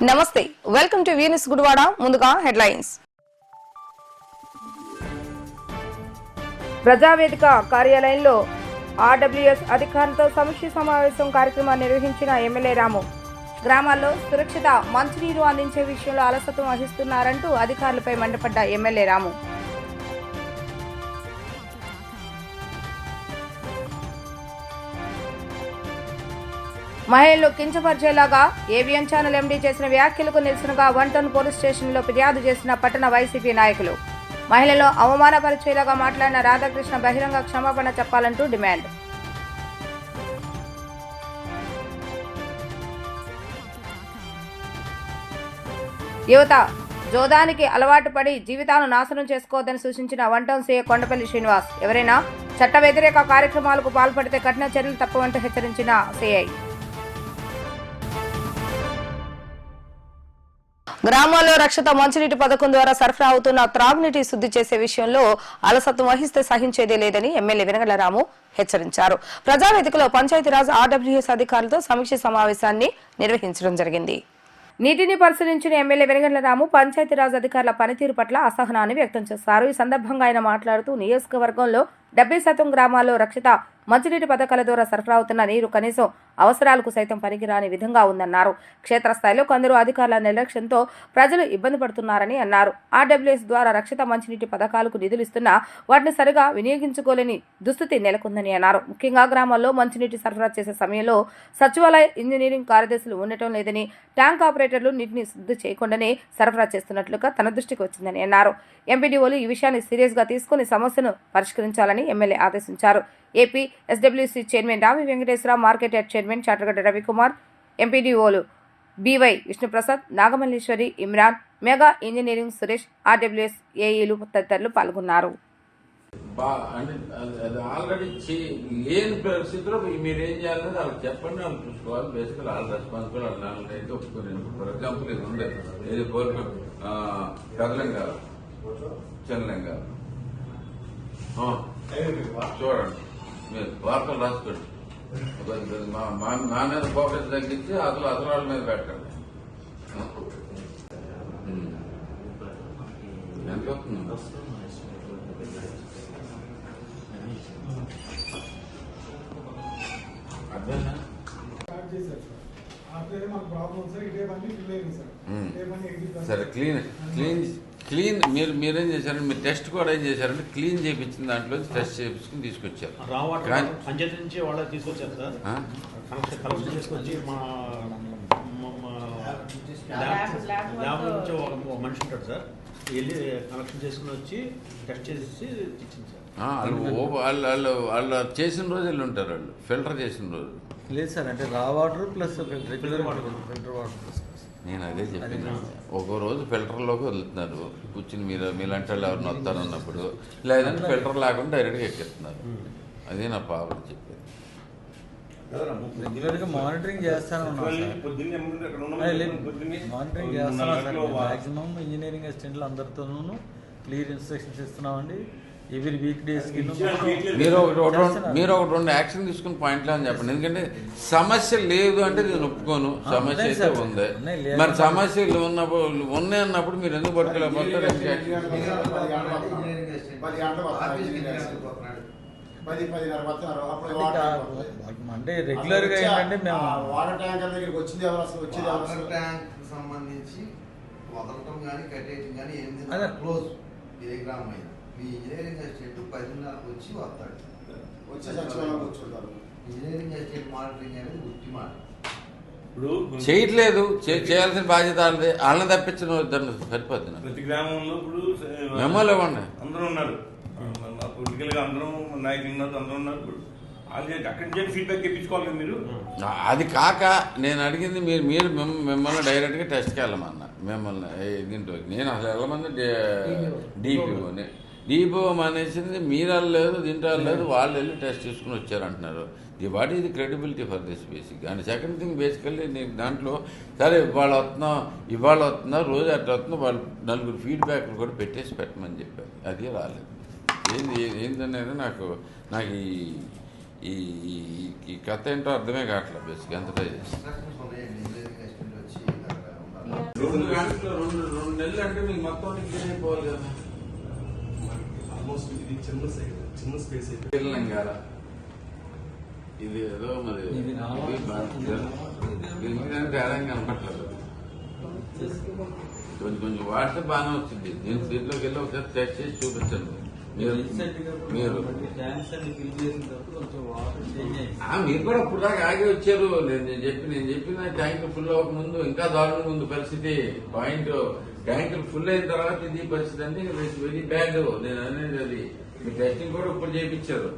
నమస్తే welcome to Venus Gudivada ముందుగా headlines Prajavedika కార్యాలయంలో ఆర్డబ్ల్యూఎస్ అధికారులతో సమీక్ష సమావేశం కార్యక్రమాన్ని నిర్వహించిన ఎమ్మెల్యే రాము గ్రామాల్లో సురక్షిత మంచినీరు అందించే విషయంలో అలసత్వం వహిస్తున్నారంటూ అధికారులపై మండిపడ్డ ఎమ్మెల్యే రాము మహిళలు కించపరిచేలాగా ఏబిఎన్ ఛానల్ ఎండీ చేసిన వ్యాఖ్యలకు నిరసనగా 1 టౌన్ పోలీస్ స్టేషన్లో ఫిర్యాదు చేసిన పట్టణ వైసీపీ నాయకులు మహిళలు అవమానపరిచేలాగా మాట్లాడిన రాధాకృష్ణ బహిరంగ క్షమాపణ చెప్పాలంటూ డిమాండ్. యువత జోదానికి అలవాటు పడి జీవితాలను నాశనం చేసుకోవద్దని సూచించిన 1 టౌన్ సీఐ కొండపల్లి శ్రీనివాస్ ఎవరైనా చట్ట వ్యతిరేక కార్యక్రమాలకు పాల్పడితే కఠిన చర్యలు తప్పవంటూ హెచ్చరించిన సీఐ. గ్రామాల్లో రక్షిత మంచినీటి పథకం ద్వారా సరఫరా అవుతున్న త్రాగునీటి శుద్ధి చేసే విషయంలో అలసత్వం వహిస్తే సహించేదే లేదని ఎమ్మెల్యే వెనగళ్ల రాము హెచ్చరించారు. ప్రజావేదికలో పంచాయతీరాజ్ ఆర్డబ్ల్యూఎస్ అధికారులతో సమీక్ష సమావేశాన్ని నిర్వహించడం జరిగింది. నీటిని పరిశీలించిన ఎమ్మెల్యే వెనగళ్ల రాము పంచాయతీరాజ్ అధికారుల పనితీరు పట్ల అసహనాన్ని వ్యక్తం చేశారు. ఈ సందర్భంగా ఆయన మాట్లాడుతూ నియోజకవర్గంలో 70% గ్రామాల్లో రక్షిత మంచినీటి పథకాల ద్వారా సరఫరా అవుతున్న నీరు కనీసం అవసరాలకు సైతం పనికిరాని విధంగా ఉందన్నారు. క్షేత్రస్థాయిలో కొందరు అధికారుల నిర్లక్ష్యంతో ప్రజలు ఇబ్బంది పడుతున్నారని అన్నారు. ఆర్డబ్ల్యూఎస్ ద్వారా రక్షిత మంచినీటి పథకాలకు నిధులు ఇస్తున్నా వాటిని సరిగా వినియోగించుకోలేని దుస్థితి నెలకొందని అన్నారు. ముఖ్యంగా గ్రామాల్లో మంచినీటి సరఫరా చేసే సమయంలో సచివాలయ ఇంజనీరింగ్ కార్యదర్శులు ఉండటం లేదని, ట్యాంక్ ఆపరేటర్లు నీటిని శుద్ధి చేయకుండానే సరఫరా చేస్తున్నట్లుగా తన దృష్టికి వచ్చిందని అన్నారు. ఎంపీడీఓలు ఈ విషయాన్ని సీరియస్గా తీసుకుని సమస్యను పరిష్కరించాలని ఎమ్మెల్యే ఆదేశించారు. AP SWC chairman Ravi Venkateswararao, market yard chairman Chatagadda Ravikumar, ఎంపీడీఓలు BY Vishnuprasad, Nagamalleswari, Imran, Megha Engineering Suresh, RWS ఏఈలు తదితరులు పాల్గొన్నారు. ఆల్రెడీ లేని పరిస్థితిలో మీరు ఏం చేయాలని వాళ్ళకి చెప్పండి, వాళ్ళు చూసుకోవాలి. బేసికల్ వాళ్ళ రెస్పాన్సిబుల్ వాళ్ళ నాలుగు అయితే ఒప్పుకోలేదు. ఫర్ ఎగ్జాంపుల్ ఇది ఉంది, ఏది పెదలంగా చిన్నలంగా చూడండి, మీరు వార్తలు రాసుకోండి. మా మీద ఫోకస్ తగ్గించి అసలు వాళ్ళ మీద పెట్టండి. ఎంత వస్తుంది? అర్థమైనా? సరే, క్లీన్ మీరేం చేశారంటే మీరు టెస్ట్ కూడా ఏం చేశారంటే క్లీన్ చేయించిన దాంట్లో టెస్ట్ చేయించుకుని తీసుకొచ్చారు. పంచాయతీ నుంచి వాళ్ళు తీసుకొచ్చారు సార్, కలెక్షన్ తీసుకొచ్చి మా ల్యాబ్ నుంచి ఒక మనిషి ఉంటాడు సార్, వెళ్ళి కలెక్షన్ చేసుకుని వచ్చి టెస్ట్ చేసి ఇచ్చింది సార్. వాళ్ళు చేసిన రోజు వెళ్ళి ఉంటారు, వాళ్ళు ఫిల్టర్ చేసిన రోజు లేదు సార్. అంటే రా water plus regular water, filter water. నేను అదే చెప్పాను, ఒక రోజు ఫిల్టర్లోకి వదులుతున్నారు కూర్చుని. మీలాంటి వాళ్ళు ఎవరిని వస్తారన్నప్పుడు, లేదంటే ఫిల్టర్ లేకుండా డైరెక్ట్గా ఎక్కిస్తున్నారు. అదే నా పాపలు చెప్పేది. రెగ్యులర్గా మానిటరింగ్ చేస్తాను మాక్సిమం ఇంజనీరింగ్ అసిస్టెంట్లు అందరితోనూ క్లియర్ ఇన్స్ట్రక్షన్స్ ఇస్తున్నామండి. ఎవ్రీ వీక్ డేస్కి మీరు ఒక రెండు యాక్షన్ తీసుకుని పాయింట్లో అని చెప్పండి. ఎందుకంటే సమస్య లేదు అంటే నేను ఒప్పుకోను, సమస్య అయితే ఉంది. మరి సమస్యలు ఉన్నాయి అన్నప్పుడు మీరు ఎందుకు పట్టుకోలేకపోతారు? అంటే రెగ్యులర్ గా ఏంటంటే మేము వాటర్ ట్యాంకర్ దగ్గరికి వచ్చింది వాటర్ ట్యాంక్ సంబంధించి వదలటం కానీ కట్టేయటం కానీ ఏంటి క్లోజ్ ఇదే గ్రామం అయినా మీ ఇంజనీరింగ్ ఎస్టేట్ 10:30 వచ్చి వస్తాడు, వచ్చే సచివాలయం కూర్చుంటారు. ఇంజనీరింగ్ ఎస్టేట్ మానిటరింగ్ అనేది గుర్తి మాట ఇప్పుడు చేయట్లేదు. చేయాల్సిన బాధ్యత వాళ్ళది. వాళ్ళని తప్పించిన సరిపోద్ది. ప్రతి గ్రామంలో ఇప్పుడు మెమోలు ఇవ్వండి. అందరూ ఉన్నారు, పొలిటికల్ గా అందరూ నాయకులు ఉన్నారు, అందరూ ఉన్నారు. ఇప్పుడు అక్కడి నుంచి ఫీడ్బ్యాక్ తెప్పించుకోవాలి మీరు. అది కాక నేను అడిగింది మీరు మిమ్మల్ని డైరెక్ట్గా టెస్ట్కి వెళ్ళమన్నా. మిమ్మల్ని దీంట్లోకి నేను అసలు వెళ్ళమన్నా డిపిఓని. డిపిఓ అనేసింది మీరు వెళ్ళలేదు, దీంట్లో వెళ్ళలేదు, వాళ్ళు వెళ్ళి టెస్ట్ చేసుకుని వచ్చారంటున్నారు. What is the credibility for this basic? And second thing basically నేను దాంట్లో సరే ఇవాళ వస్తున్నా రోజు అట్లా వస్తున్నా, వాళ్ళు 4 ఫీడ్బ్యాక్లు కూడా పెట్టమని చెప్పారు. అది రాలేదు. ఏంటనేది నాకు ఈ కథ ఏంటో అర్థమే కావట్లేదు. బేసిక్ ఎంత ట్రై చేసి 2 గంటలు 2 నెలలు అంటే మీకు మొత్తం క్లీన్ అయిపోవాలి కదా. ఆల్మోస్ట్ ఇది చిన్న స్పేస్ అయితే వెళ్ళాం కదా. ఇది ఏదో మరి ఇది దీనికి తేడా కనపట్లేదు. కొంచెం వాడితే బాగానే వచ్చింది. నేను దీంట్లోకి వెళ్ళి ఒకసారి టెస్ట్ చేసి చూపించండి. మీరు కూడా ఇప్పుడు దాకా ఆగి వచ్చారు. నేను చెప్పిన ట్యాంక్ ఫుల్ అవ్వక ముందు ఇంకా దారుణంగా ఉంది పరిస్థితి. పాయింట్ ట్యాంకులు ఫుల్ అయిన తర్వాత ఇది పరిస్థితి అంటే వెరీ బ్యాడ్. నేను అనేది అది మీ టెస్టింగ్ కూడా ఇప్పుడు చేయించారు.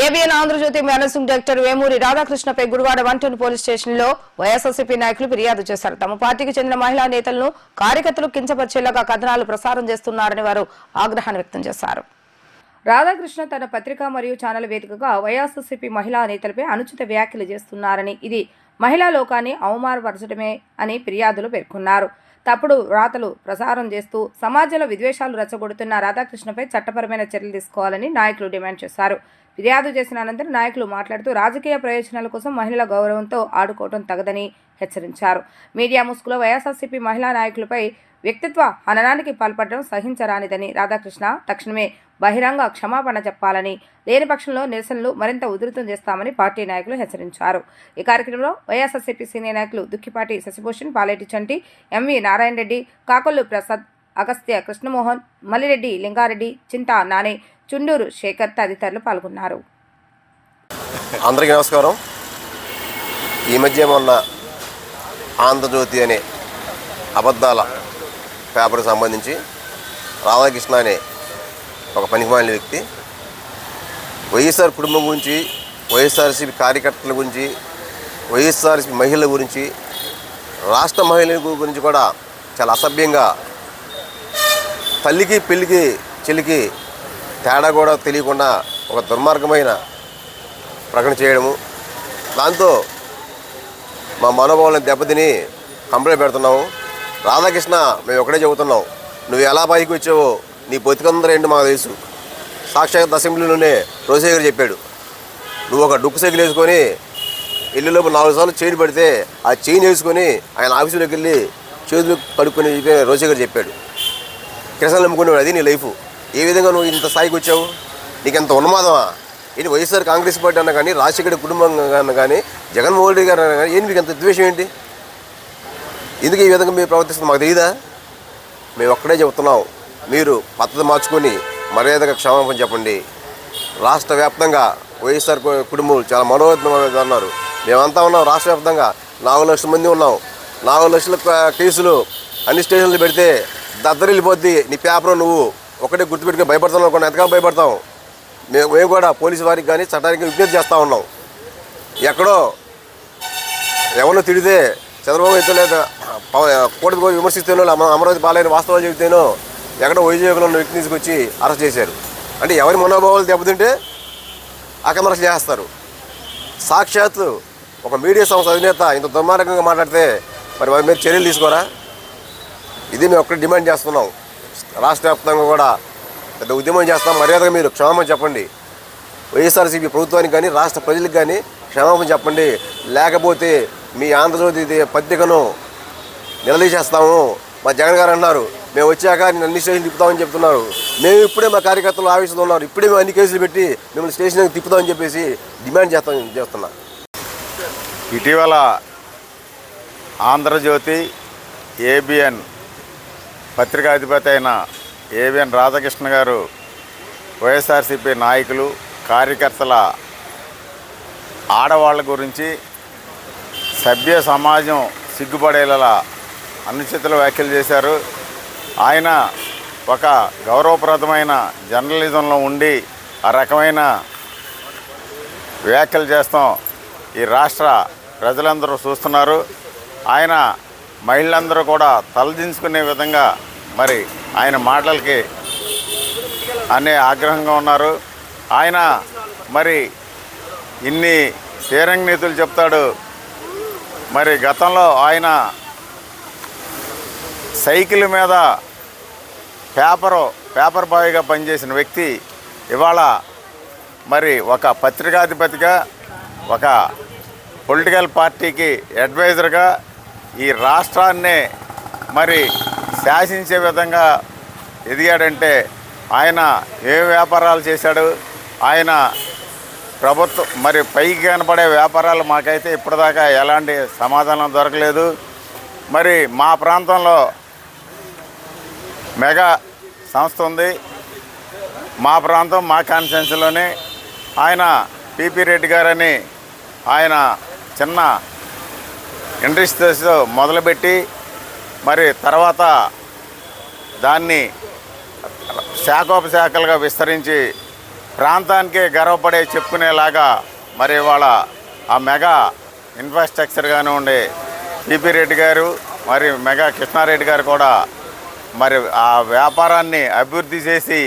ABN Andhrajyothy managing director Vemuri రాధాకృష్ణపై గుడివాడ 110 పోలీస్ స్టేషన్ లో వైఎస్ఆర్సీపీ నాయకులు ఫిర్యాదు చేశారు. తమ పార్టీకి చెందిన మహిళా నేతలను కార్యకర్తలు కించపరిచేలాగా కథనాలు ప్రసారం చేస్తున్నారని వారు ఆగ్రహాన్ని వ్యక్తం చేశారు. రాధాకృష్ణ తన పత్రిక మరియు ఛానల్ వేదికగా వైఎస్ఆర్సీపీ మహిళా నేతలపై అనుచిత వ్యాఖ్యలు చేస్తున్నారని, ఇది మహిళా లోకాన్ని అవమానపరచడమే అని ఫిర్యాదులు పేర్కొన్నారు. తప్పుడు రాతలు ప్రసారం చేస్తూ సమాజంలో విద్వేషాలు రెచ్చగొడుతున్న రాధాకృష్ణపై చట్టపరమైన చర్యలు తీసుకోవాలని నాయకులు డిమాండ్ చేశారు. ఫిర్యాదు చేసిన అనంతరం నాయకులు మాట్లాడుతూ రాజకీయ ప్రయోజనాల కోసం మహిళల గౌరవంతో ఆడుకోవడం తగదని హెచ్చరించారు. మీడియా ముసుగులో వైఎస్ఆర్సీపీ మహిళా నాయకులపై వ్యక్తిత్వ హననానికి పాల్పడడం సహించరానిదని, రాధాకృష్ణ తక్షణమే బహిరంగ క్షమాపణ చెప్పాలని, లేని పక్షంలో నిరసనలు మరింత ఉధృతం చేస్తామని పార్టీ నాయకులు హెచ్చరించారు. ఈ కార్యక్రమంలో వైఎస్ఆర్సీపీ సీనియర్ నాయకులు దుక్కిపాటి శశిభూషణ్, పాలేటి చంటి, ఎంవి నారాయణ రెడ్డి, కాకొల్లు ప్రసాద్, అగస్త్య కృష్ణమోహన్, మల్లిరెడ్డి, లింగారెడ్డి, చింతా నానే, చుండూరు శేఖర్ తదితరులు పాల్గొన్నారు. అందరికీ నమస్కారం. ఈ మధ్య మొన్న ఆంధ్రజ్యోతి అనే అబద్ధాల పేపర్కి సంబంధించి రాధాకృష్ణ అనే ఒక పనికిమాలిన వ్యక్తి వైఎస్ఆర్ కుటుంబం గురించి, వైఎస్ఆర్సీపీ కార్యకర్తల గురించి, వైఎస్ఆర్సీపీ మహిళల గురించి, రాష్ట్ర మహిళల గురించి కూడా చాలా అసభ్యంగా, తల్లికి పెళ్ళికి చెల్లికి తేడా కూడా తెలియకుండా ఒక దుర్మార్గమైన ప్రకటన చేయడము, దాంతో మా మనోభావాలను దెబ్బతిని కంప్లైంట్ పెడుతున్నాము. రాధాకృష్ణ, మేము ఒకటే చెబుతున్నాం, నువ్వు ఎలా పైకి వచ్చావో నీ బతికందరూ ఏంటో మాకు తెలుసు. సాక్షాత్ అసెంబ్లీలోనే రోసేగర్ చెప్పాడు, నువ్వు ఒక డుక్కు సైకిల్ వేసుకొని ఇల్లులోపు 4 సార్లు చైన్ పడితే ఆ చైన్ వేసుకొని ఆయన ఆఫీసులోకి వెళ్ళి చేతులు కడుక్కొని రోసేగర్ చెప్పాడు. కిరసనాలు నమ్ముకునేవాడు. అది నీ లైఫ్. ఏ విధంగా నువ్వు ఇంత స్థాయికి వచ్చావు? నీకెంత ఉన్మాదమా? ఏంటి వైఎస్ఆర్ కాంగ్రెస్ పార్టీ అన్నా కానీ, రాజశేఖర కుటుంబం అన్నా కానీ, జగన్మోహన్ రెడ్డి గారు అన్నా కానీ, ఏంటి మీకు ఎంత ద్వేషం ఏంటి? ఎందుకు ఈ విధంగా మీరు ప్రవర్తిస్తుంది మాకు తెలియదా? మేము ఒక్కడే చెబుతున్నాం, మీరు పద్ధతి మార్చుకొని మర్యాదగా క్షమాపణ చెప్పండి. రాష్ట్ర వ్యాప్తంగా వైఎస్ఆర్ కుటుంబం చాలా మనోవేదన అన్నారు. మేమంతా ఉన్నాం. రాష్ట్ర వ్యాప్తంగా 4 లక్షల మంది ఉన్నాం. 4 లక్షల కేసులు అన్ని స్టేషన్లు పెడితే దద్దరిల్లిపోద్ది నీ పేపర్. నువ్వు ఒకటే గుర్తుపెట్టుకుని భయపడుతున్నావు. కొన్ని ఎంతకాలం భయపడతాం. మేము కూడా పోలీసు వారికి కానీ చట్టానికి విజ్ఞప్తి చేస్తూ ఉన్నాం. ఎక్కడో ఎవరినో తిడితే చంద్రబాబు ఎత్తలేదు, కోర్టుకు పోయి విమర్శిస్తేనో, అమరావతి పాలైన వాస్తవాలు చెబితేనో ఎక్కడో వైజాగ్లో ఉన్న వ్యక్తి తీసుకొచ్చి అరెస్ట్ చేశారు. అంటే ఎవరి మనోభావాలు దెబ్బతింటే అరెస్ట్ చేస్తారు. సాక్షాత్తు ఒక మీడియా సంస్థ అధినేత ఇంత దుర్మార్గంగా మాట్లాడితే మరి మీరు చర్యలు తీసుకోరా? ఇది మేము ఒక్కటి డిమాండ్ చేస్తున్నాం. రాష్ట్ర వ్యాప్తంగా కూడా పెద్ద ఉద్యమం చేస్తాం. మర్యాదగా మీరు క్షమాపణ చెప్పండి. వైఎస్ఆర్సీపీ ప్రభుత్వానికి కానీ, రాష్ట్ర ప్రజలకు కానీ క్షమాపణ చెప్పండి. లేకపోతే మీ ఆంధ్రజ్యోతి పత్రికను నిలదీసేస్తాము. మా జగన్ గారు అన్నారు, మేము వచ్చాక నేను అన్ని స్టేషన్ తిప్పుతామని చెప్తున్నారు. మేము ఇప్పుడే మా కార్యకర్తలు ఆఫీసులో ఉన్నారు, ఇప్పుడే మేము అన్ని కేసులు పెట్టి మిమ్మల్ని స్టేషన్కి తిప్పుతామని చెప్పేసి డిమాండ్ చేస్తున్నా. ఇటీవల ఆంధ్రజ్యోతి ఏబిఎన్ పత్రికాధిపతి అయిన ఏబిఎన్ రాధాకృష్ణ గారు వైఎస్ఆర్సీపీ నాయకులు, కార్యకర్తల, ఆడవాళ్ళ గురించి సభ్య సమాజం సిగ్గుపడేలా అనుచిత వ్యాఖ్యలు చేశారు. ఆయన ఒక గౌరవప్రదమైన జర్నలిజంలో ఉండి ఆ రకమైన వ్యాఖ్యలు చేస్తాం ఈ రాష్ట్ర ప్రజలందరూ చూస్తున్నారు. ఆయన మహిళలందరూ కూడా తలదించుకునే విధంగా మరి ఆయన మాటలకి అనే ఆగ్రహంగా ఉన్నారు. ఆయన మరి ఇన్ని శ్రీరంగ నీతులు చెప్తాడు. మరి గతంలో ఆయన సైకిల్ మీద పేపర్ బాయ్గా పనిచేసిన వ్యక్తి ఇవాళ మరి ఒక పత్రికాధిపతిగా, ఒక పొలిటికల్ పార్టీకి అడ్వైజర్గా ఈ రాష్ట్రాన్నే మరి శాసించే విధంగా ఎదిగాడంటే ఆయన ఏ వ్యాపారాలు చేశాడు, ఆయన ప్రభుత్వం మరి పైకి కనపడే వ్యాపారాలు మాకైతే ఇప్పటిదాకా ఎలాంటి సమాధానం దొరకలేదు. మరి మా ప్రాంతంలో మెగా సంస్థ ఉంది, మా ప్రాంతం మా కాన్స్టిట్యున్సీలోనే. ఆయన పిపి రెడ్డి గారని ఆయన చిన్న ఇండస్ట్రీస్తో మొదలుపెట్టి మరి తర్వాత దాన్ని శాఖోపశాఖలుగా విస్తరించి ప్రాంతానికే గర్వపడే చెప్పుకునేలాగా మరి ఇవాళ ఆ మెగా ఇన్ఫ్రాస్ట్రక్చర్ కానివ్వండి, పిపి రెడ్డి గారు మరి మెగా కృష్ణారెడ్డి గారు కూడా మరి ఆ వ్యాపారాన్ని అభివృద్ధి చేసి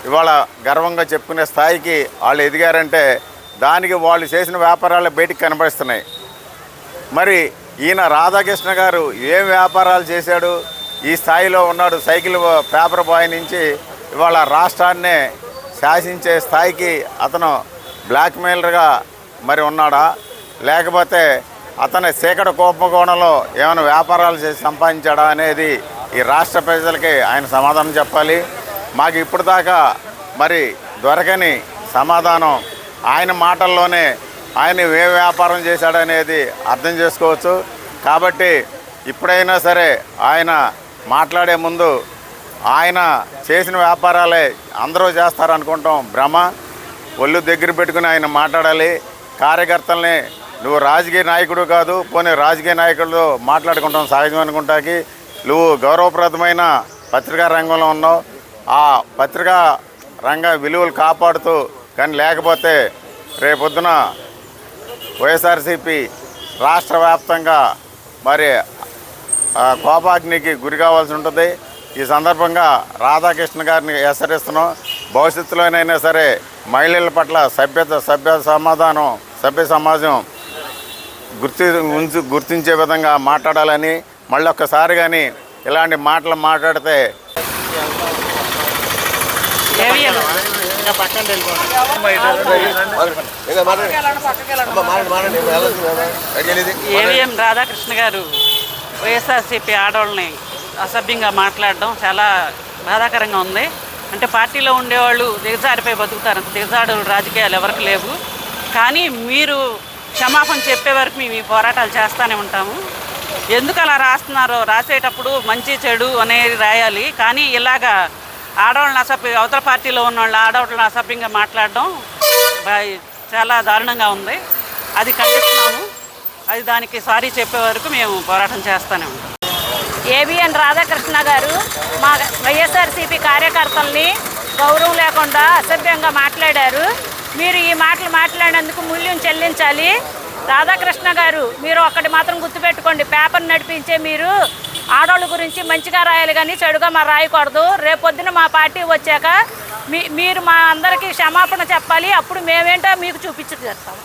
ఇవాళ గర్వంగా చెప్పుకునే స్థాయికి వాళ్ళు ఎదిగారంటే దానికి వాళ్ళు చేసిన వ్యాపారాలు బయటికి కనబడుతున్నాయి. మరి ఈయన రాధాకృష్ణ గారు ఏం వ్యాపారాలు చేశాడు, ఈ స్థాయిలో ఉన్నాడు. సైకిల్ పేపర్ బాయ్ నుంచి ఇవాళ రాష్ట్రాన్నే శాసించే స్థాయికి అతను బ్లాక్మెయిలర్గా మరి ఉన్నాడా, లేకపోతే అతని చీకటి కుంభకోణంలో ఏమైనా వ్యాపారాలు చేసి సంపాదించాడా అనేది ఈ రాష్ట్ర ప్రజలకి ఆయన సమాధానం చెప్పాలి. మాకు ఇప్పుడు దాకా మరి దొరకని సమాధానం ఆయన మాటల్లోనే ఆయన ఏ వ్యాపారం చేశాడనేది అర్థం చేసుకోవచ్చు. కాబట్టి ఇప్పుడైనా సరే ఆయన మాట్లాడే ముందు ఆయన చేసిన వ్యాపారాలే అందరూ చేస్తారనుకుంటాం భ్రమ. ఒళ్ళు దగ్గర పెట్టుకుని ఆయన మాట్లాడాలి. కార్యకర్తల్ని నువ్వు రాజకీయ నాయకుడు కాదు, పోనీ రాజకీయ నాయకులతో మాట్లాడుకుంటాం సహజం అనుకుంటాకి. నువ్వు గౌరవప్రదమైన పత్రికా రంగంలో ఉన్నావు, ఆ పత్రికా రంగ విలువలు కాపాడుతూ కానీ లేకపోతే రేపొద్దున వైఎస్ఆర్సీపీ రాష్ట్ర వ్యాప్తంగా మరి కోపాగ్నికి గురి కావాల్సి ఉంటుంది. ఈ సందర్భంగా రాధాకృష్ణ గారిని హెచ్చరిస్తున్నాం. భవిష్యత్తులోనైనా సరే మహిళల పట్ల సభ్య సమాజం గుర్తించే విధంగా మాట్లాడాలని, మళ్ళీ ఒక్కసారి కానీ ఇలాంటి మాటలు మాట్లాడితే ఏవిఎం రాధాకృష్ణ గారు వైఎస్ఆర్సీపీ ఆడవాళ్ళని అసభ్యంగా మాట్లాడడం చాలా బాధాకరంగా ఉంది. అంటే పార్టీలో ఉండేవాళ్ళు దిగజారిపై బతుకుతారు, దిగజాడు రాజకీయాలు ఎవరికి లేవు. కానీ మీరు క్షమాపణ చెప్పే వరకు మేము ఈ పోరాటాలు చేస్తూనే ఉంటాము. ఎందుకు అలా రాస్తున్నారో, రాసేటప్పుడు మంచి చెడు అనేది రాయాలి. కానీ ఇలాగా ఆడవాళ్ళని అవతల పార్టీలో ఉన్న వాళ్ళు ఆడవాళ్ళని అసభ్యంగా మాట్లాడడం చాలా దారుణంగా ఉంది. అది ఖండిస్తున్నాము. అది దానికి సారీ చెప్పే వరకు మేము పోరాటం చేస్తూనే ఉంటాం. ఏబిఎన్ రాధాకృష్ణ గారు మా వైఎస్ఆర్సీపీ కార్యకర్తల్ని గౌరవం లేకుండా అసభ్యంగా మాట్లాడారు. మీరు ఈ మాటలు మాట్లాడినందుకు మూల్యం చెల్లించాలి. రాధాకృష్ణ గారు, మీరు ఒక్కటి మాత్రం గుర్తుపెట్టుకోండి, పేపర్ నడిపించే మీరు ఆడవాళ్ళ గురించి మంచిగా రాయాలి కానీ చెడుగా మా రాయకూడదు. రేపొద్దున మా పార్టీ వచ్చాక మీరు మా అందరికీ క్షమాపణ చెప్పాలి. అప్పుడు మేమేంటో మీకు చూపించి చేస్తాం.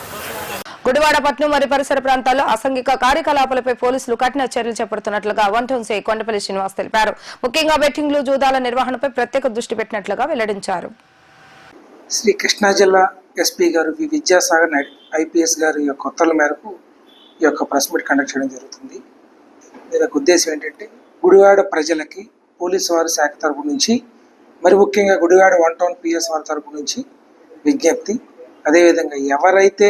గుడివాడ పట్నం మరియు పరిసర ప్రాంతాల్లో అసాంఘిక కార్యకలాపాలపై పోలీసులు కఠిన చర్యలు చేపడుతున్నట్లుగా one town C Kondapalli Srinivas తెలిపారు. ముఖ్యంగా బెట్టింగ్లు, జూదాల నిర్వహణపై ప్రత్యేక దృష్టి పెట్టినట్లుగా వెల్లడించారు. శ్రీ కృష్ణా జిల్లా ఎస్పీ గారు వి విద్యాసాగర్ ఐపీఎస్ గారి యొక్క ఉత్తర్వుల మేరకు ఈ యొక్క ప్రెస్ మీట్ కండక్ట్ చేయడం జరుగుతుంది. దీని యొక్క ఉద్దేశం ఏంటంటే గుడివాడ ప్రజలకి పోలీసు వారి శాఖ తరపు నుంచి, మరి ముఖ్యంగా గుడివాడ వన్ టౌన్ పిఎస్ వారి తరపు నుంచి విజ్ఞప్తి. అదేవిధంగా ఎవరైతే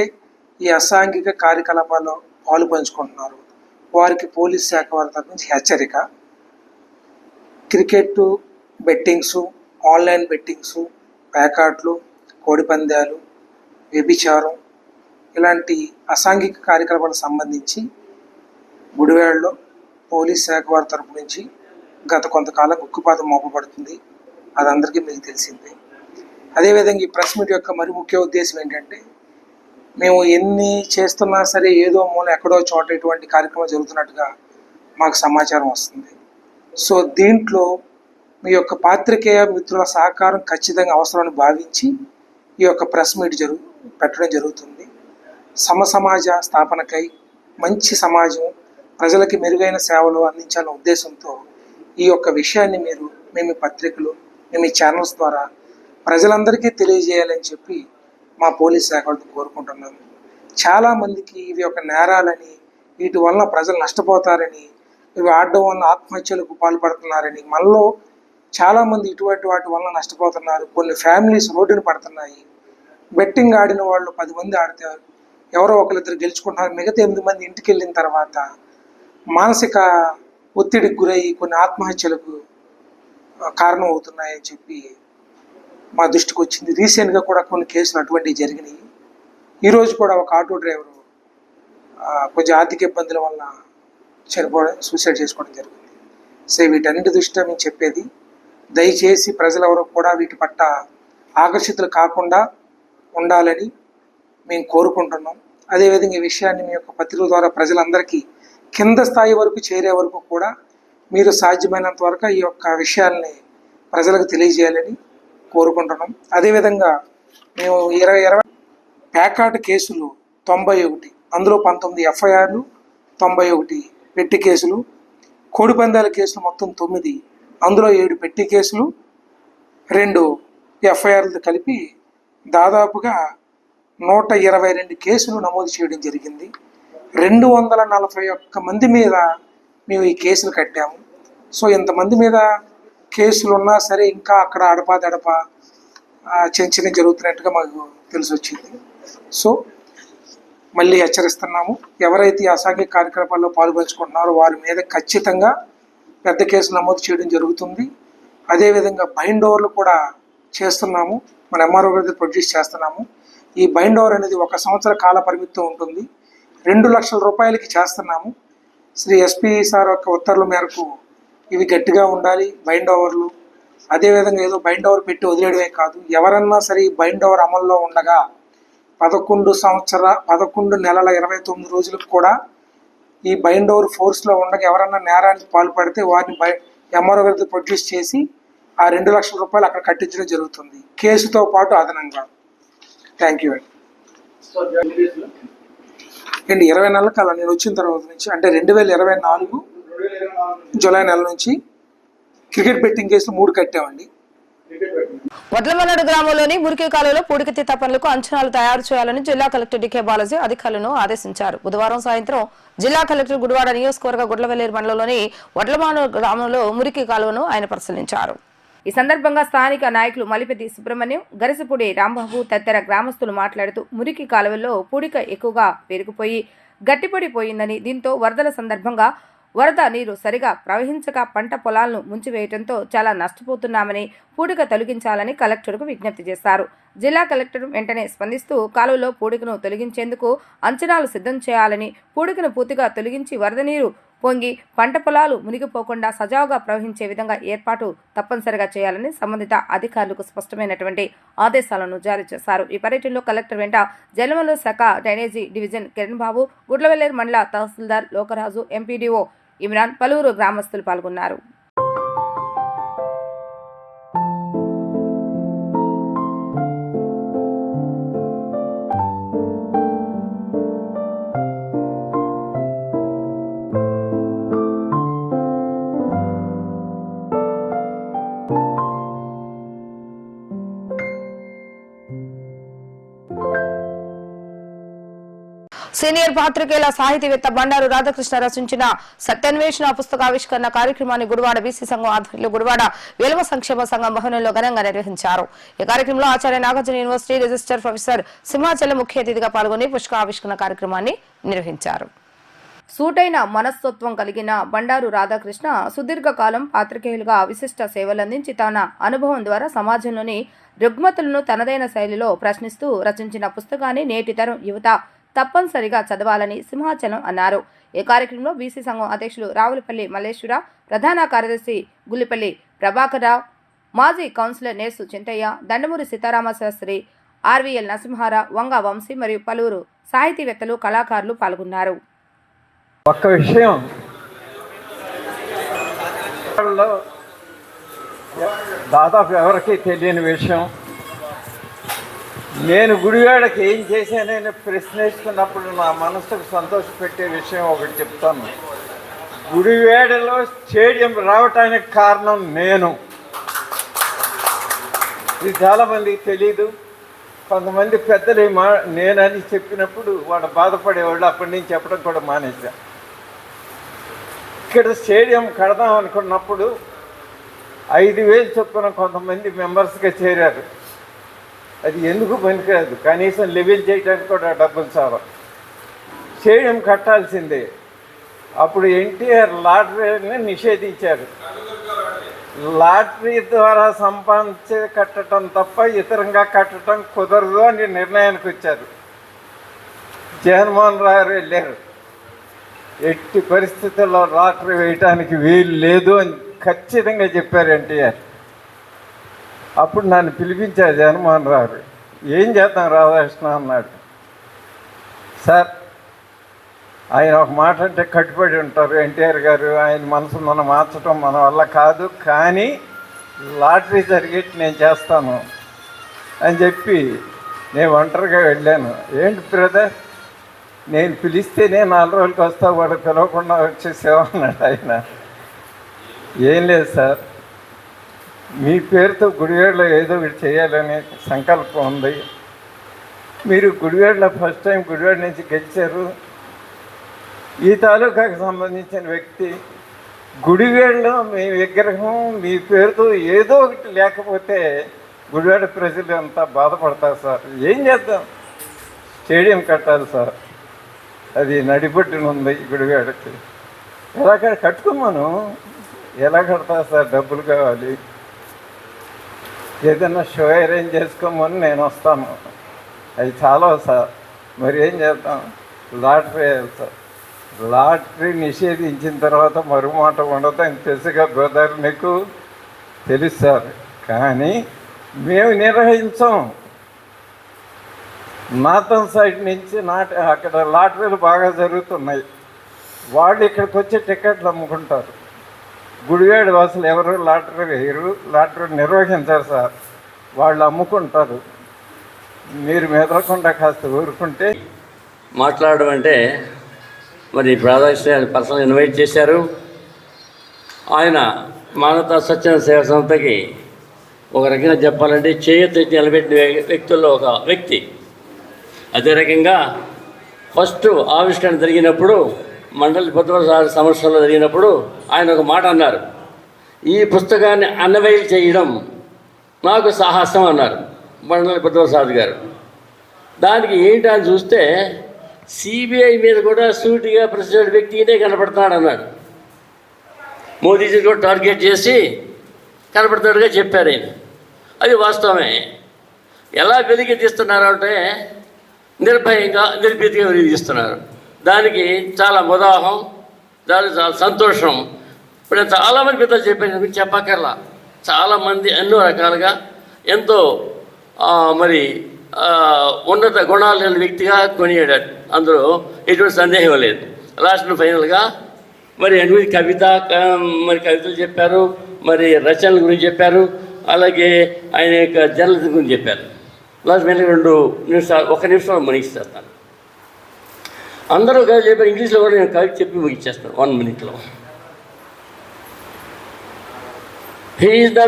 ఈ అసాంఘిక కార్యకలాపాల్లో పాలు పంచుకుంటున్నారో వారికి పోలీస్ శాఖ వారి తరపు నుంచి హెచ్చరిక. క్రికెట్ బెట్టింగ్స్, ఆన్లైన్ బెట్టింగ్స్, ప్యాకాట్లు, కోడిపందాలు, వ్యభిచారం ఇలాంటి అసాంఘిక కార్యకలాపాలకు సంబంధించి గుడివాడలో పోలీస్ శాఖ వారి తరపు నుంచి గత కొంతకాలం ఉక్కుపాతం మోపబడుతుంది. అది అందరికీ మీకు తెలిసిందే. అదేవిధంగా ఈ ప్రెస్ మీట్ యొక్క మరి ముఖ్య ఉద్దేశం ఏంటంటే, మేము ఎన్ని చేస్తున్నా సరే ఏదో మూల ఎక్కడో చోట ఇటువంటి కార్యక్రమం జరుగుతున్నట్టుగా మాకు సమాచారం వస్తుంది. సో దీంట్లో మీ యొక్క పాత్రికేయ మిత్రుల సహకారం ఖచ్చితంగా అవసరాన్ని భావించి ఈ యొక్క ప్రెస్ మీట్ పెట్టడం జరుగుతుంది. సమసమాజ స్థాపనకై మంచి సమాజం, ప్రజలకి మెరుగైన సేవలు అందించాలనే ఉద్దేశంతో ఈ యొక్క విషయాన్ని మేము పత్రికలు, మేము ఈ ఛానల్స్ ద్వారా ప్రజలందరికీ తెలియజేయాలని చెప్పి మా పోలీస్ శాఖ వాళ్ళతో కోరుకుంటున్నాము. చాలామందికి ఇవి ఒక నేరాలని, వీటి వలన ప్రజలు నష్టపోతారని, ఇవి ఆడడం వల్ల ఆత్మహత్యలకు పాల్పడుతున్నారని, మనలో చాలామంది ఇటువంటి వాటి వలన నష్టపోతున్నారు. కొన్ని ఫ్యామిలీస్ రోడ్డున పడుతున్నాయి. బెట్టింగ్ ఆడిన వాళ్ళు 10 మంది ఆడతారు, ఎవరో ఒకరిద్దరు గెలుచుకుంటున్నారు. మిగతా 8 మంది ఇంటికి వెళ్ళిన తర్వాత మానసిక ఒత్తిడికి గురయ్యి కొన్ని ఆత్మహత్యలకు కారణం అవుతున్నాయని చెప్పి మా దృష్టికి వచ్చింది. రీసెంట్గా కూడా కొన్ని కేసులు అటువంటివి జరిగినాయి. ఈరోజు కూడా ఒక ఆటో డ్రైవరు కొంచెం ఆర్థిక ఇబ్బందుల వల్ల చనిపోవడం, సూసైడ్ చేసుకోవడం జరిగింది. సో వీటన్నిటి దృష్ట్యా మేము చెప్పేది, దయచేసి ప్రజలెవరూ కూడా వీటి పట్ల ఆకర్షితులు కాకుండా ఉండాలని మేము కోరుకుంటున్నాం. అదేవిధంగా ఈ విషయాన్ని మీ యొక్క పత్రికల ద్వారా ప్రజలందరికీ కింద స్థాయి వరకు చేరే వరకు కూడా మీరు సాధ్యమైనంత వరకు ఈ యొక్క విషయాల్ని ప్రజలకు తెలియజేయాలని కోరుకుంటున్నాం. అదేవిధంగా మేము 20 ప్యాకాట్ కేసులు 91, అందులో 19 ఎఫ్ఐఆర్లు, 91 పెట్టి కేసులు, కోడిపందాల కేసులు మొత్తం 9, అందులో 7 పెట్టి కేసులు, 2 ఎఫ్ఐఆర్లతో కలిపి దాదాపుగా 122 కేసులు నమోదు చేయడం జరిగింది. 241 మంది మీద మేము ఈ కేసులు కట్టాము. సో ఇంతమంది మీద కేసులు ఉన్నా సరే ఇంకా అక్కడ అడపా చిన్న జరుగుతున్నట్టుగా మాకు తెలిసి వచ్చింది. సో మళ్ళీ హెచ్చరిస్తున్నాము, ఎవరైతే ఈ అసాంఘిక కార్యకలాపాల్లో పాల్పంచుకుంటున్నారో వారి మీద ఖచ్చితంగా పెద్ద కేసులు నమోదు చేయడం జరుగుతుంది. అదేవిధంగా బైండ్ ఓవర్లు కూడా చేస్తున్నాము, మన ఎంఆర్ఓ గారి ప్రొడ్యూస్ చేస్తున్నాము. ఈ బైండ్ ఓవర్ అనేది 1 సంవత్సర కాల పరిమితితో ఉంటుంది. 2 లక్షల రూపాయలకి చేస్తున్నాము. శ్రీ ఎస్పీ సార్ యొక్క ఉత్తర్వుల మేరకు ఇవి గట్టిగా ఉండాలి బైండ్ ఓవర్లు. అదేవిధంగా ఏదో బైండ్ ఓవర్ పెట్టి వదిలేయడమే కాదు, ఎవరన్నా సరే ఈ బైండ్ ఓవర్ అమల్లో ఉండగా 11 నెలల 29 రోజులకు కూడా ఈ బైండ్ ఓవర్ ఫోర్స్లో ఉండగా ఎవరన్నా నేరానికి పాల్పడితే వారిని ఎంఆర్ఓ గారితో ప్రొడ్యూస్ చేసి ఆ 2 లక్షల రూపాయలు అక్కడ కట్టించడం జరుగుతుంది, కేసుతో పాటు అదనంగా. థ్యాంక్ యూ అండి. 20 నెలల కాలం నేను వచ్చిన తర్వాత నుంచి, అంటే 2024 జూలై నెల నుంచి క్రికెట్ బెట్టింగ్ కేసులు 3 కట్టామండి. వడ్లమన్నాడు గ్రామంలోని మురికి కాలువలో పూడికతీత పనులకు అంచనాలు తయారు చేయాలని జిల్లా కలెక్టర్ డికే బాలాజీ అధికారులను ఆదేశించారు. బుధవారం సాయంత్రం జిల్లా కలెక్టర్ గుడివాడ నియోజకవర్గ గుడ్లవెల్లేరు మండలంలోని వడ్లమాను గ్రామంలో మురికి కాలువను ఆయన పరిశీలించారు. ఈ సందర్భంగా స్థానిక నాయకులు మలిపెద్ది సుబ్రహ్మణ్యం, గరిసపూడి రాంబాబు తదితర గ్రామస్తులు మాట్లాడుతూ మురికి కాలువల్లో పూడిక ఎక్కువగా పెరిగిపోయి గట్టిపడిపోయిందని, దీంతో వరదల సందర్భంగా వరద నీరు సరిగా ప్రవహించక పంట పొలాలను ముంచివేయడంతో చాలా నష్టపోతున్నామని, పూడిక తొలగించాలని కలెక్టర్కు విజ్ఞప్తి చేశారు. జిల్లా కలెక్టర్ వెంటనే స్పందిస్తూ కాలువలో పూడికను తొలగించేందుకు అంచనాలు సిద్ధం చేయాలని, పూడికను పూర్తిగా తొలగించి వరద నీరు పొంగి పంట పొలాలు మునిగిపోకుండా సజావుగా ప్రవహించే విధంగా ఏర్పాటు తప్పనిసరిగా చేయాలని సంబంధిత అధికారులకు స్పష్టమైనటువంటి ఆదేశాలను జారీ చేశారు. ఈ పర్యటనలో కలెక్టర్ వెంట జలవనరుల శాఖ డ్రైనేజీ డివిజన్ కిరణ్ బాబు, గుడ్లవెల్లేరు మండల తహసీల్దార్ లోకరాజు, ఎంపీడీఓ ఇమ్రాన్, పలువురు గ్రామస్తులు పాల్గొన్నారు. సీనియర్ పాత్రికేయుల సాహితీవేత్త బండారు రాధాకృష్ణ రచించిన సత్యాన్వేషణ పుస్తకావిష్కరణ కార్యక్రమాన్ని గుడివాడ బీసీ సంఘం ఆధ్వర్యంలో గుడివాడ విలువ సంక్షేమ సంఘం భవనంలో ఘనంగా నిర్వహించారు. ఈ కార్యక్రమంలో Acharya Nagarjuna university registrar professor Simhachalam ముఖ్య అతిథిగా పాల్గొని పుస్తకావిష్కరణ కార్యక్రమాన్ని నిర్వహించారు. సూటైన మనస్తత్వం కలిగిన బండారు రాధాకృష్ణ సుదీర్ఘకాలం పాత్రికేయులుగా విశిష్ట సేవలందించి తన అనుభవం ద్వారా సమాజంలోని రుగ్మతులను తనదైన శైలిలో ప్రశ్నిస్తూ రచించిన పుస్తకాన్ని నేటి తరం యువత తప్పనిసరిగా చదవాలని సింహాచలం అన్నారు. ఈ కార్యక్రమంలో బీసీ సంఘం అధ్యక్షులు రావులపల్లి మల్లేశ్వర, ప్రధాన కార్యదర్శి గుల్లిపల్లి ప్రభాకర్రావు, మాజీ కౌన్సిలర్ నేర్సు చింతయ్య, దండమూరి సీతారామశాస్త్రి, ఆర్వీఎల్ నరసింహారావు, వంగ వంశీ మరియు పలువురు సాహితీవేత్తలు, కళాకారులు పాల్గొన్నారు. ఒక్క విషయం దాదాపు ఎవరికి తెలియని విషయం, నేను గుడివాడకి ఏం చేశానని ప్రశ్నిస్తున్నప్పుడు నా మనసుకు సంతోషపెట్టే విషయం ఒకటి చెప్తాను. గుడివాడలో స్టేడియం రావటానికి కారణం నేను. ఇది చాలామందికి తెలీదు. కొంతమంది పెద్దలు నేనని చెప్పినప్పుడు వాడు బాధపడేవాళ్ళు. అప్పటి నుంచి చెప్పడం కూడా మానేశా. ఇక్కడ స్టేడియం కడదాం అనుకున్నప్పుడు 5,000 చొప్పున కొంతమంది మెంబర్స్గా చేరారు. అది ఎందుకు పనికిరాదు, కనీసం లెవెల్ చేయడానికి కూడా డబ్బులు చాలా. స్టేడియం కట్టాల్సిందే. అప్పుడు ఎన్టీఆర్ లాటరీని నిషేధించారు. లాటరీ ద్వారా సంపాదించే కట్టడం తప్ప ఇతరంగా కట్టడం కుదరదు అని నిర్ణయానికి వచ్చారు. జగన్మోహన్ రావు వెళ్ళారు. ఎట్టి పరిస్థితుల్లో లాటరీ వేయటానికి వీలు లేదు అని ఖచ్చితంగా చెప్పారు ఎన్టీఆర్. అప్పుడు నన్ను పిలిపించారు జగన్మోహన్ రావు. ఏం చేద్దాం రాధాకృష్ణ అన్నాడు. సార్, ఆయన ఒక మాట అంటే కట్టుబడి ఉంటారు ఎన్టీఆర్ గారు. ఆయన మనసు మనం మార్చడం మన వల్ల కాదు, కానీ లాటరీ జరిగేట్టు నేను చేస్తాను అని చెప్పి నేను ఒంటరిగా వెళ్ళాను. ఏంటి బ్రదర్, నేను పిలిస్తేనే 4 రోజులకి వస్తావు, వాడు పిలవకుండా వచ్చేసేవన్నాడు ఆయన. ఏం లేదు సార్, మీ పేరుతో గుడివాడలో ఏదో ఒకటి చేయాలనే సంకల్పం ఉంది. మీరు గుడివాడలో ఫస్ట్ టైం గుడివాడ నుంచి గెలిచారు. ఈ తాలూకాకు సంబంధించిన వ్యక్తి. గుడివాడలో మీ విగ్రహం మీ పేరుతో ఏదో ఒకటి లేకపోతే గుడివాడ ప్రజలు అంతా బాధపడతారు సార్. ఏం చేద్దాం, స్టేడియం కట్టాలి సార్. అది నడిబొడ్డున ఉంది గుడివాడకి. ఎలా కట్టుకోమను, ఎలా కడతారు సార్, డబ్బులు కావాలి. ఏదైనా షో అరేంజ్ చేసుకోమని నేను వస్తాను. అది చాలా సార్. మరి ఏం చేద్దాం, లాటరీ వేయాలి సార్. లాటరీ నిషేధించిన తర్వాత మరుమాట ఉండదు అని తెలుసుగా బ్రదర్, నీకు తెలుసు సార్. కానీ మేము నిర్వహించాం. నార్థన్ సైడ్ నుంచి అక్కడ లాటరీలు బాగా జరుగుతున్నాయి. వాళ్ళు ఇక్కడికి వచ్చి టికెట్లు అమ్ముకుంటారు. గుడివాడ వాసులు ఎవరు లాటరీ వేయరు, లాటరీ నిర్వహించారు సార్. వాళ్ళు అమ్ముకుంటారు. మీరు మెదలకుండా కాస్త ఊరుకుంటే. మాట్లాడడం అంటే మరి రాధాకృష్ణ పర్సనల్ ఇన్వైట్ చేశారు. ఆయన మానవతా స్వచ్ఛంద సేవ సంస్థకి ఒక రకంగా చెప్పాలంటే చేయూత నిలబెట్టిన వ్యక్తుల్లో ఒక వ్యక్తి. అదే రకంగా ఫస్ట్ ఆవిష్కరణ జరిగినప్పుడు మండలి పొద్దుసారి సంవత్సరంలో జరిగినప్పుడు ఆయన ఒక మాట అన్నారు, ఈ పుస్తకాన్ని అన్వయిల్ చేయడం నాకు సాహసం అన్నారు మండలి పొద్దుసారి గారు. దానికి ఏంటి అని చూస్తే సిబిఐ మీద కూడా సూటిగా ప్రెసిడెంట్ వ్యక్తినే కనపడుతున్నాడు అన్నాడు. మోదీజీ కూడా టార్గెట్ చేసి కనపడుతున్నట్టుగా చెప్పారు ఆయన. అది వాస్తవమే. ఎలా వెలికి తీస్తున్నారు అంటే నిర్భయంగా నిర్భీతిగా వెలికి తీస్తున్నారు. దానికి చాలా ముదాహం, దానికి చాలా సంతోషం. ఇప్పుడు నేను చాలామంది పెద్దలు చెప్పాను, మీకు చెప్పక్కర్లా. చాలామంది ఎన్నో రకాలుగా ఎంతో మరి ఉన్నత గుణాలు లేని వ్యక్తిగా కొనియాడాడు. అందులో ఎటువంటి సందేహం లేదు. లాస్ట్ ఫైనల్గా మరి కవితలు చెప్పారు, మరి రచనల గురించి చెప్పారు, అలాగే ఆయన యొక్క జర్నలిజం గురించి చెప్పారు. లాస్ట్ ఫైనల్ 2 నిమిషాలు 1 నిమిషంలో ముగిస్తాను. అందరూ కవి చెప్పారు. ఇంగ్లీష్లో కూడా నేను కవి చెప్పి ముగిచ్చేస్తాను 1 minute. He is the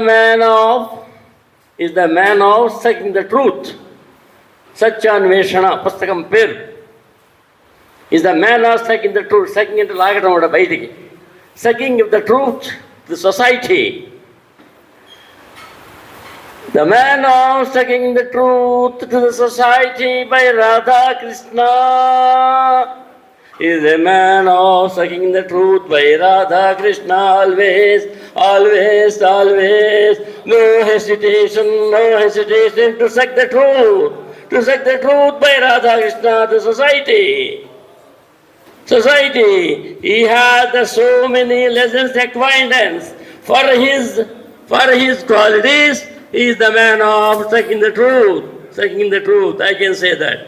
man of seeking the truth. సత్యాన్వేషణ పుస్తకం పేరు. Is the man of checking the truth. Checking అంటే లాగడం కూడా బయటికి. Checking the truth the society. The man of checking the truth to the society by Radhakrishna. is a man of seeking the truth by Radha Krishna. Always, always, always, no hesitation to seek the truth. To seek the truth by Radha Krishna to society. He has so many lessons acquaintance. For his qualities, he is the man of seeking the truth. Seeking the truth, I can say that.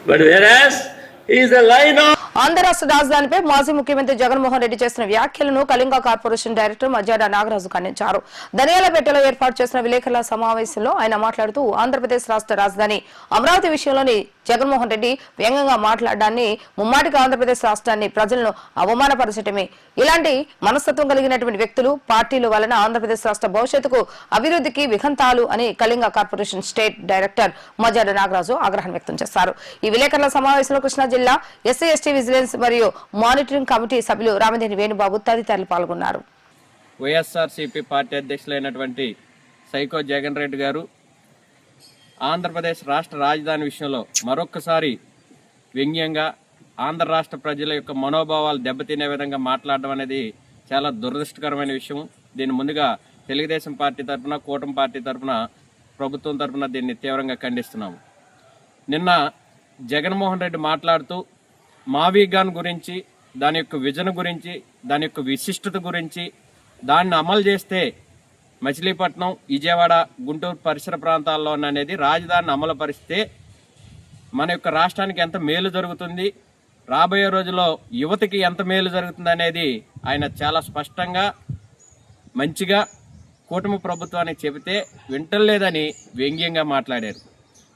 But whereas he is the line of Andhra రాష్ట్ర రాజధానిపై మాజీ ముఖ్యమంత్రి జగన్మోహన్ రెడ్డి చేసిన వ్యాఖ్యలను Kalinga corporation director Majjada Nagaraju ఖండించారు. దనియాలపేటలో ఏర్పాటు చేసిన విలేకరుల సమావేశంలో ఆయన మాట్లాడుతూ ఆంధ్రప్రదేశ్ రాష్ట్ర రాజధాని అమరావతి విషయంలోని జగన్మోహన్ రెడ్డి వ్యంగ్యంగా మాట్లాడడాన్ని ముమ్మాటిగా ఆంధ్రప్రదేశ్ రాష్ట్రాన్ని ప్రజలను అవమానపరచటమే. ఇలాంటి మనస్తత్వం కలిగినటువంటి వ్యక్తులు పార్టీల వలన ఆంధ్రప్రదేశ్ రాష్ట్ర భవిష్యత్తుకు అభివృద్ధికి విఘంతాలు అని Kalinga corporation state director Majjada Nagaraju ఆగ్రహం వ్యక్తం చేశారు. ఈ విలేకరుల సమావేశంలో కృష్ణా జిల్లా ఎస్సీ ఎస్టీ విజిలెన్స్ మరియు మానిటరింగ్ కమిటీ సభ్యులు రామదేని వేణుబాబు తదితరులు పాల్గొన్నారు. వైఎస్ఆర్సీపీ పార్టీ అధ్యక్షులైనటువంటి సైకో జగన్ రెడ్డి గారు ఆంధ్రప్రదేశ్ రాష్ట్ర రాజధాని విషయంలో మరొక్కసారి వ్యంగ్యంగా ఆంధ్ర రాష్ట్ర ప్రజల యొక్క మనోభావాలు దెబ్బతినే విధంగా మాట్లాడడం అనేది చాలా దురదృష్టకరమైన విషయం. దీన్ని ముందుగా తెలుగుదేశం పార్టీ తరఫున, కూటమి పార్టీ తరఫున, ప్రభుత్వం తరఫున దీన్ని తీవ్రంగా ఖండిస్తున్నాము. నిన్న జగన్మోహన్ రెడ్డి మాట్లాడుతూ మావీగాన్ గురించి, దాని యొక్క విజన్ గురించి, దాని యొక్క విశిష్టత గురించి, దాన్ని అమలు చేస్తే మచిలీపట్నం, విజయవాడ, గుంటూరు పరిసర ప్రాంతాల్లో అనేది రాజధానిని అమలు పరిస్తే మన యొక్క రాష్ట్రానికి ఎంత మేలు జరుగుతుంది, రాబోయే రోజుల్లో యువతకి ఎంత మేలు జరుగుతుంది అనేది ఆయన చాలా స్పష్టంగా మంచిగా కూటమి ప్రభుత్వానికి చెబితే వింటలేదని వ్యంగ్యంగా మాట్లాడారు.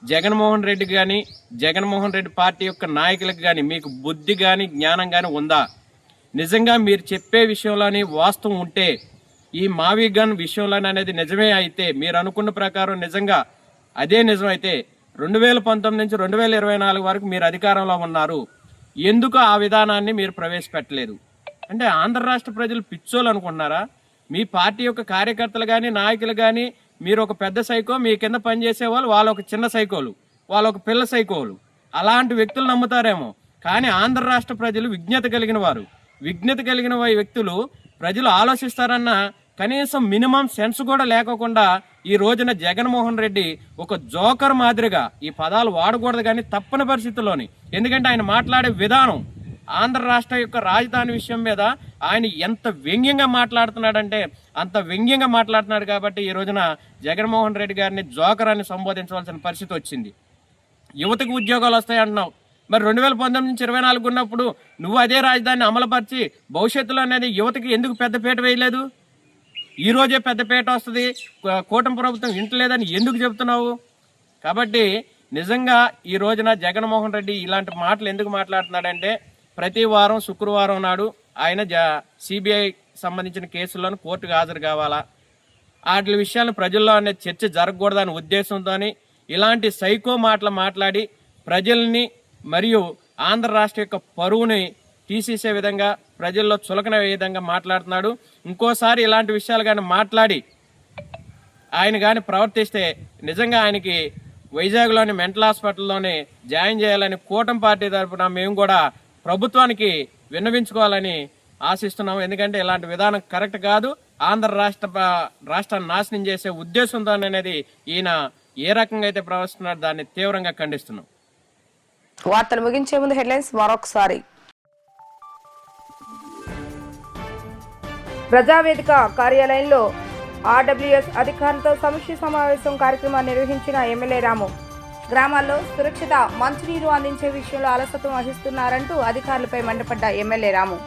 జగన్మోహన్ రెడ్డి కానీ, జగన్మోహన్ రెడ్డి పార్టీ యొక్క నాయకులకు కానీ మీకు బుద్ధి కానీ జ్ఞానం కానీ ఉందా? నిజంగా మీరు చెప్పే విషయంలోని వాస్తవం ఉంటే, ఈ మావీగన్ విషయంలోనే అనేది నిజమే అయితే, మీరు అనుకున్న ప్రకారం నిజంగా అదే నిజం అయితే 2019 నుంచి 2024 వరకు మీరు అధికారంలో ఉన్నారు. ఎందుకు ఆ విధానాన్ని మీరు ప్రవేశపెట్టలేదు? అంటే ఆంధ్ర రాష్ట్ర ప్రజలు పిచ్చోలు అనుకుంటున్నారా? మీ పార్టీ యొక్క కార్యకర్తలు కానీ, నాయకులు కానీ, మీరు ఒక పెద్ద సైకో, మీ కింద పనిచేసే వాళ్ళు ఒక చిన్న సైకోలు, వాళ్ళు ఒక పిల్ల సైకోలు, అలాంటి వ్యక్తులు నమ్ముతారేమో. కానీ ఆంధ్ర రాష్ట్ర ప్రజలు విజ్ఞత కలిగిన వారు. విజ్ఞత కలిగిన వ్యక్తులు ప్రజలు ఆలోచిస్తారన్న కనీసం మినిమం సెన్స్ కూడా లేకోకుండా ఈ రోజున జగన్మోహన్ రెడ్డి ఒక జోకర్ మాదిరిగా, ఈ పదాలు వాడకూడదు కానీ తప్పని పరిస్థితుల్లోని, ఎందుకంటే ఆయన మాట్లాడే విధానం ఆంధ్ర రాష్ట్ర యొక్క రాజధాని విషయం మీద ఆయన ఎంత వ్యంగ్యంగా మాట్లాడుతున్నాడంటే అంత వ్యంగ్యంగా మాట్లాడుతున్నాడు. కాబట్టి ఈ రోజున జగన్మోహన్ రెడ్డి గారిని జోకర్ అని సంబోధించవలసిన పరిస్థితి వచ్చింది. యువతకు ఉద్యోగాలు వస్తాయంటున్నావు, మరి 2019 నుంచి 2024 ఉన్నప్పుడు నువ్వు అదే రాజధానిని అమలుపరిచి భవిష్యత్తులో అనేది యువతకి ఎందుకు పెద్దపీట వేయలేదు? ఈ రోజే పెద్దపీట వస్తుంది, కూటమి ప్రభుత్వం వింటలేదని ఎందుకు చెబుతున్నావు? కాబట్టి నిజంగా ఈ రోజున జగన్మోహన్ రెడ్డి ఇలాంటి మాటలు ఎందుకు మాట్లాడుతున్నాడంటే, ప్రతి వారం శుక్రవారం నాడు ఆయన సిబిఐ సంబంధించిన కేసులను కోర్టుకు హాజరు కావాలా, వాటి విషయాలను ప్రజల్లో అనేది చర్చ జరగకూడదనే ఉద్దేశంతో ఇలాంటి సైకో మాటలు మాట్లాడి ప్రజల్ని మరియు ఆంధ్ర రాష్ట్ర యొక్క పరువుని తీసేసే విధంగా, ప్రజల్లో చులకన విధంగా మాట్లాడుతున్నాడు. ఇంకోసారి ఇలాంటి విషయాలు కానీ మాట్లాడి ఆయన కానీ ప్రవర్తిస్తే నిజంగా ఆయనకి వైజాగ్లోని మెంటల్ హాస్పిటల్లోనే జాయిన్ చేయాలని కూటమి పార్టీ తరఫున మేము కూడా ప్రభుత్వానికి విన్నవించుకోవాలని ఆశిస్తున్నాము. ఎందుకంటే ఇలాంటి విధానం కరెక్ట్ కాదు. ఆంధ్ర రాష్ట్రాన్ని నాశనం చేసే ఉద్దేశంతో అనేది ఈయన ఏ రకంగా అయితే ప్రవర్తిస్తున్నాడో దాన్ని తీవ్రంగా ఖండిస్తున్నాం. వార్తలు ముగించే ముందు హెడ్లైన్స్ మరొకసారి. ప్రజావేదిక కార్యాలయంలో ఆర్డబ్ల్యూఎస్ అధికారులతో సమీక్ష సమావేశం కార్యక్రమాన్ని నిర్వహించిన ఎమ్మెల్యే రాము. గ్రామాల్లో సురక్షిత మంచినీరు అందించే విషయంలో అలసత్వం వహిస్తున్నారంటూ అధికారులపై మండిపడ్డ ఎమ్మెల్యే రాము.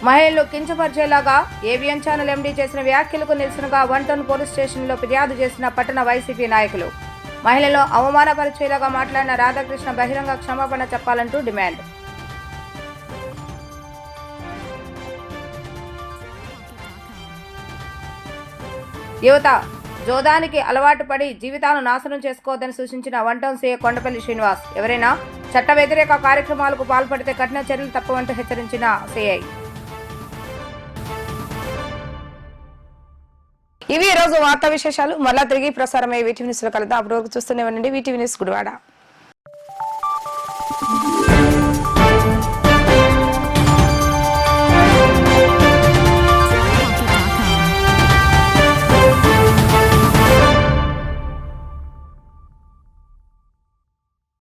మహిళలు కించపరిచేలాగా ఏబిఎన్ ఛానల్ ఎండీ చేసిన వ్యాఖ్యలకు నిరసనగా 1 టౌన్ పోలీస్ స్టేషన్లో ఫిర్యాదు చేసిన పట్టణ వైసీపీ నాయకులు. మహిళలు అవమానపరిచేలాగా మాట్లాడిన రాధాకృష్ణ బహిరంగ క్షమాపణ చెప్పాలంటూ డిమాండ్. యువత జోదానికి అలవాటు పడి జీవితాలను నాశనం చేసుకోవద్దని సూచించిన 1 టౌన్ సీఏ కొండపల్లి శ్రీనివాస్. ఎవరైనా చట్ట వ్యతిరేక కార్యక్రమాలకు పాల్పడితే కఠిన చర్యలు తప్పవంటూ హెచ్చరించిన సీఐ. ఇవి ఈ రోజు వార్తా విశేషాలు. మళ్ళా తిరిగి ప్రసారమయ్యే వీటీవీ న్యూస్ లో కలుద్దాం. అప్పటి వరకు చూస్తూనే ఉండండి వీటీవీ న్యూస్ గుడివాడ.